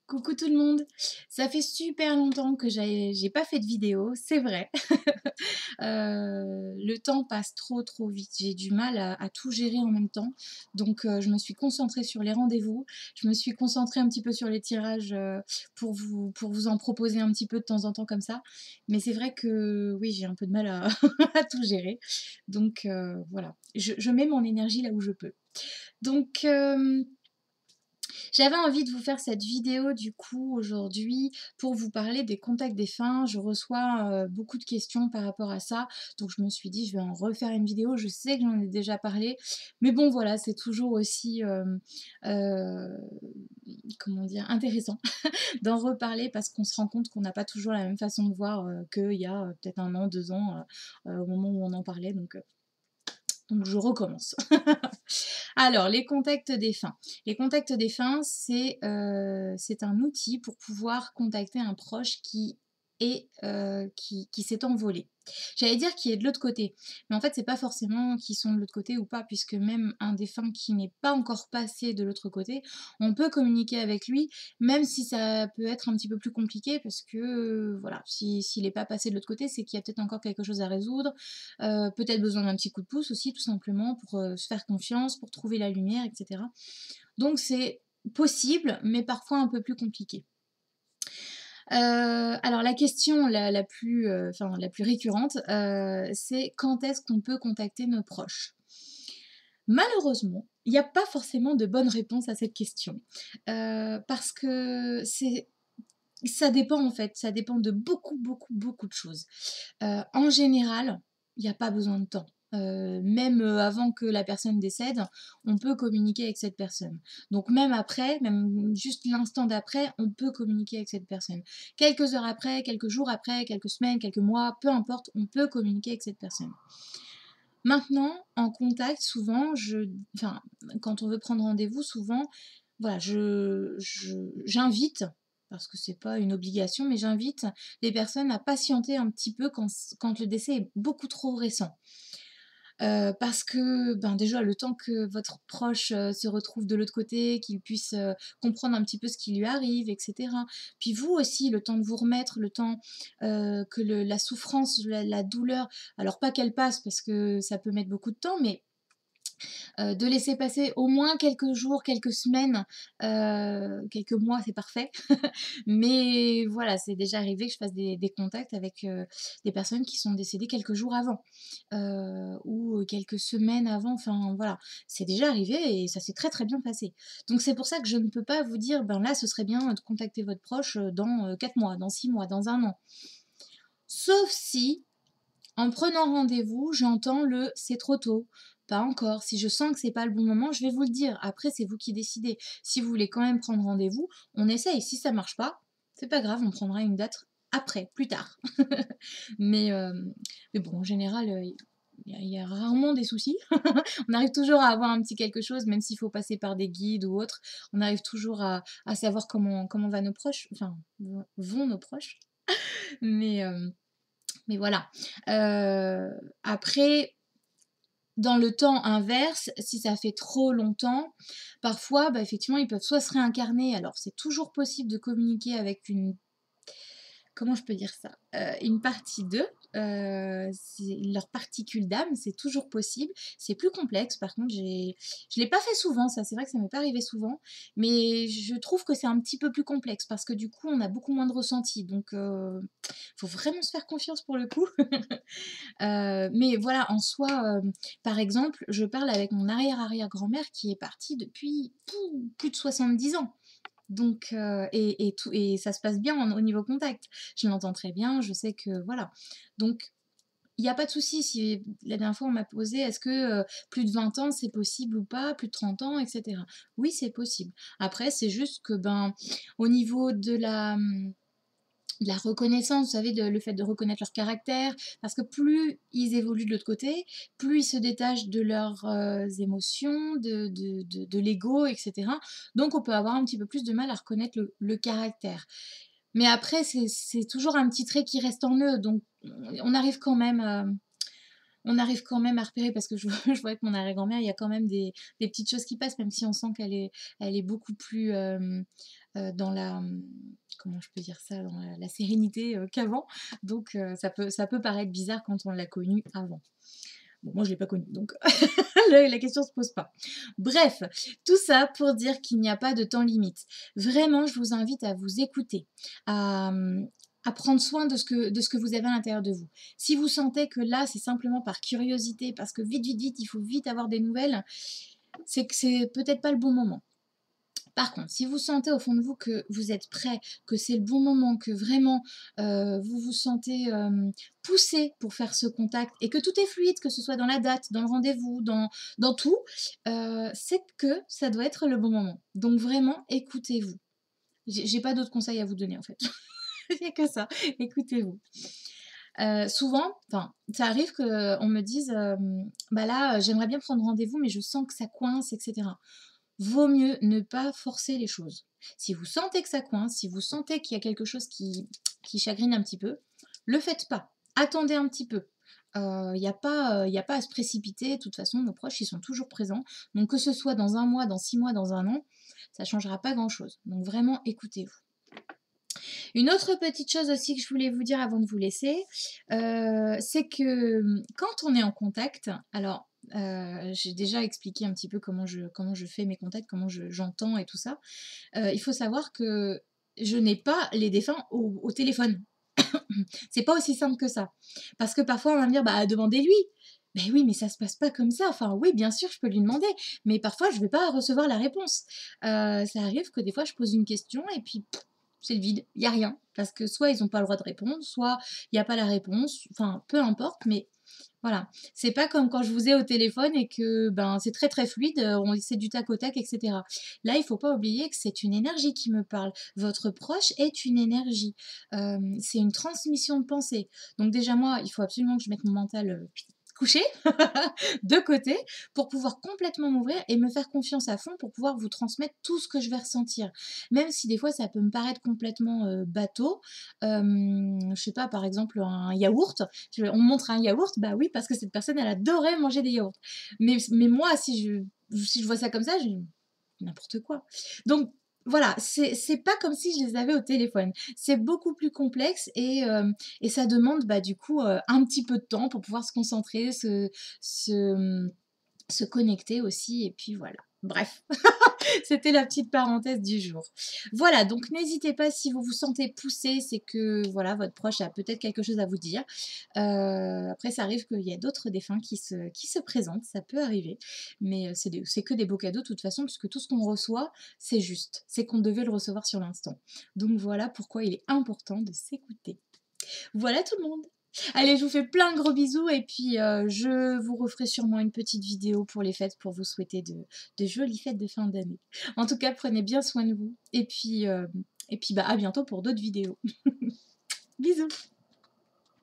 Coucou tout le monde! Ça fait super longtemps que j'ai pas fait de vidéo, c'est vrai. Le temps passe trop vite. J'ai du mal à tout gérer en même temps. Donc je me suis concentrée sur les rendez-vous. Je me suis concentrée un petit peu sur les tirages, pour vous en proposer un petit peu de temps en temps comme ça. Mais c'est vrai que oui, j'ai un peu de mal à à tout gérer. Donc voilà, je mets mon énergie là où je peux. Donc j'avais envie de vous faire cette vidéo du coup aujourd'hui pour vous parler des contacts défunts. Je reçois beaucoup de questions par rapport à ça, donc je me suis dit je vais en refaire une vidéo. Je sais que j'en ai déjà parlé, mais bon voilà, c'est toujours aussi euh, comment dire, intéressant d'en reparler parce qu'on se rend compte qu'on n'a pas toujours la même façon de voir qu'il y a peut-être un an, 2 ans, au moment où on en parlait. Donc je recommence. Alors, les contacts défunts. Les contacts défunts, c'est un outil pour pouvoir contacter un proche qui s'est envolé. J'allais dire qui est de l'autre côté, mais en fait, c'est pas forcément qu'ils sont de l'autre côté ou pas, puisque même un défunt qui n'est pas encore passé de l'autre côté, on peut communiquer avec lui, même si ça peut être un petit peu plus compliqué, parce que voilà, s'il n'est pas passé de l'autre côté, c'est qu'il y a peut-être encore quelque chose à résoudre, peut-être besoin d'un petit coup de pouce aussi, tout simplement, pour se faire confiance, pour trouver la lumière, etc. Donc c'est possible, mais parfois un peu plus compliqué. Alors la question la plus récurrente, c'est quand est-ce qu'on peut contacter nos proches? Malheureusement, il n'y a pas forcément de bonne réponse à cette question, parce que ça dépend en fait, ça dépend de beaucoup de choses. En général, il y a pas besoin de temps. Même, avant que la personne décède, on peut communiquer avec cette personne. Donc même après, même juste l'instant d'après, on peut communiquer avec cette personne. Quelques heures après, quelques jours après, quelques semaines, quelques mois, peu importe, on peut communiquer avec cette personne. Maintenant, en contact, souvent, enfin, quand on veut prendre rendez-vous, souvent, voilà, j'invite, parce que c'est pas une obligation, mais j'invite les personnes à patienter un petit peu quand le décès est beaucoup trop récent. Parce que, ben, déjà le temps que votre proche, se retrouve de l'autre côté, qu'il puisse, comprendre un petit peu ce qui lui arrive et cetera. Puis vous aussi, le temps de vous remettre, le temps, que la souffrance, la douleur, alors pas qu'elle passe parce que ça peut mettre beaucoup de temps, mais de laisser passer au moins quelques jours, quelques semaines, quelques mois, c'est parfait. Mais voilà, c'est déjà arrivé que je fasse des contacts avec, des personnes qui sont décédées quelques jours avant, ou quelques semaines avant, enfin voilà. C'est déjà arrivé et ça s'est très bien passé. Donc c'est pour ça que je ne peux pas vous dire: «Ben là, ce serait bien de contacter votre proche, dans, 4 mois, dans 6 mois, dans 1 an». Sauf si en prenant rendez-vous, j'entends le «c'est trop tôt», «pas encore». Si je sens que c'est pas le bon moment, je vais vous le dire. Après, c'est vous qui décidez. Si vous voulez quand même prendre rendez-vous, on essaye. Si ça marche pas, c'est pas grave, on prendra une date après, plus tard. Mais, mais bon, en général, il y a rarement des soucis. On arrive toujours à avoir un petit quelque chose, même s'il faut passer par des guides ou autres. On arrive toujours à savoir comment va nos proches, enfin, vont nos proches. Mais, mais voilà. Après, dans le temps inverse, si ça fait trop longtemps, parfois, bah, effectivement, ils peuvent soit se réincarner, alors c'est toujours possible de communiquer avec une, comment je peux dire ça? Une partie d'eux, c'est leur particule d'âme, c'est toujours possible. C'est plus complexe par contre, je l'ai pas fait souvent ça, c'est vrai que ça m'est pas arrivé souvent, mais je trouve que c'est un petit peu plus complexe parce que du coup, on a beaucoup moins de ressenti donc faut vraiment se faire confiance pour le coup. Mais voilà, en soi, par exemple, je parle avec mon arrière-arrière-grand-mère qui est partie depuis plus de 70 ans. Donc et ça se passe bien au niveau contact. Je l'entends très bien, je sais que voilà. Donc il y a pas de souci si la dernière fois on m'a posé: «Est-ce que, plus de 20 ans c'est possible ou pas? Plus de 30 ans?» et cetera. Oui, c'est possible. Après c'est juste que, ben, au niveau de la reconnaissance, vous savez, le fait de reconnaître leur caractère, parce que plus ils évoluent de l'autre côté, plus ils se détachent de leurs émotions, de l'ego, etc. Donc on peut avoir un petit peu plus de mal à reconnaître le caractère. Mais après, c'est toujours un petit trait qui reste en eux, donc on arrive quand même, on arrive quand même à repérer parce que je vois je vois avec mon arrière-grand-mère, il y a quand même des petites choses qui passent, même si on sent qu'elle est beaucoup plus, dans la, comment je peux dire ça? Dans la sérénité, qu'avant. Donc ça peut paraître bizarre quand on l'a connue avant. Bon, moi je l'ai pas connue, donc la question se pose pas. Bref, tout ça pour dire qu'il n'y a pas de temps limite. Vraiment, je vous invite à vous écouter, à, à prendre soin de ce que vous avez à l'intérieur de vous. Si vous sentez que là, c'est simplement par curiosité, parce que vite, vite, vite, il faut vite avoir des nouvelles, c'est que c'est peut-être pas le bon moment. Par contre, si vous sentez au fond de vous que vous êtes prêt, que c'est le bon moment, que vraiment vous vous sentez poussé pour faire ce contact et que tout est fluide, que ce soit dans la date, dans le rendez-vous, dans tout, c'est que ça doit être le bon moment. Donc vraiment, écoutez-vous. J'ai pas d'autres conseils à vous donner en fait. Il n'y a que ça. Écoutez-vous. Souvent, enfin, ça arrive qu'on me dise, bah là, j'aimerais bien prendre rendez-vous, mais je sens que ça coince, etc. Vaut mieux ne pas forcer les choses. Si vous sentez que ça coince, si vous sentez qu'il y a quelque chose qui chagrine un petit peu, le faites pas. Attendez un petit peu. Il n'y a pas, y a pas à se précipiter. De toute façon, nos proches, ils sont toujours présents. Donc que ce soit dans un mois, dans 6 mois, dans un an, ça ne changera pas grand-chose. Donc vraiment, écoutez-vous. Une autre petite chose aussi que je voulais vous dire avant de vous laisser, c'est que quand on est en contact, alors j'ai déjà expliqué un petit peu comment je fais mes contacts, comment j'entends et tout ça. Il faut savoir que je n'ai pas les défunts au téléphone. C'est pas aussi simple que ça. Parce que parfois on va me dire, bah demandez-lui. Ben oui, mais ça se passe pas comme ça. Enfin, oui, bien sûr, je peux lui demander, mais parfois je vais pas recevoir la réponse. Ça arrive que des fois je pose une question et puis c'est le vide, il y a rien. Parce que soit ils n'ont pas le droit de répondre, soit il y a pas la réponse, enfin peu importe, mais voilà. C'est pas comme quand je vous ai au téléphone et que, ben, c'est très, très fluide, c'est du tac au tac et cetera. Là, il faut pas oublier que c'est une énergie qui me parle. Votre proche est une énergie. C'est une transmission de pensée. Donc déjà moi, il faut absolument que je mette mon mental, couché, de côté, pour pouvoir complètement m'ouvrir et me faire confiance à fond pour pouvoir vous transmettre tout ce que je vais ressentir. Même si des fois ça peut me paraître complètement, bateau, je sais pas, par exemple un yaourt, on me montre un yaourt, bah oui, parce que cette personne, elle adorait manger des yaourts. Mais moi, si je vois ça comme ça, je n'importe quoi. Donc voilà, c'est pas comme si je les avais au téléphone. C'est beaucoup plus complexe et ça demande, bah, du coup, un petit peu de temps pour pouvoir se concentrer, se connecter aussi et puis voilà. Bref, c'était la petite parenthèse du jour. Voilà, donc n'hésitez pas si vous vous sentez poussé, c'est que voilà, votre proche a peut-être quelque chose à vous dire. Après, ça arrive qu'il y a d'autres défunts qui se présentent, ça peut arriver, mais c'est que des beaux cadeaux de toute façon, puisque tout ce qu'on reçoit, c'est juste, c'est qu'on devait le recevoir sur l'instant. Donc voilà pourquoi il est important de s'écouter. Voilà tout le monde. Allez, je vous fais plein de gros bisous et puis je vous referai sûrement une petite vidéo pour les fêtes pour vous souhaiter de jolies fêtes de fin d'année. En tout cas, prenez bien soin de vous et puis bah, à bientôt pour d'autres vidéos. Bisous.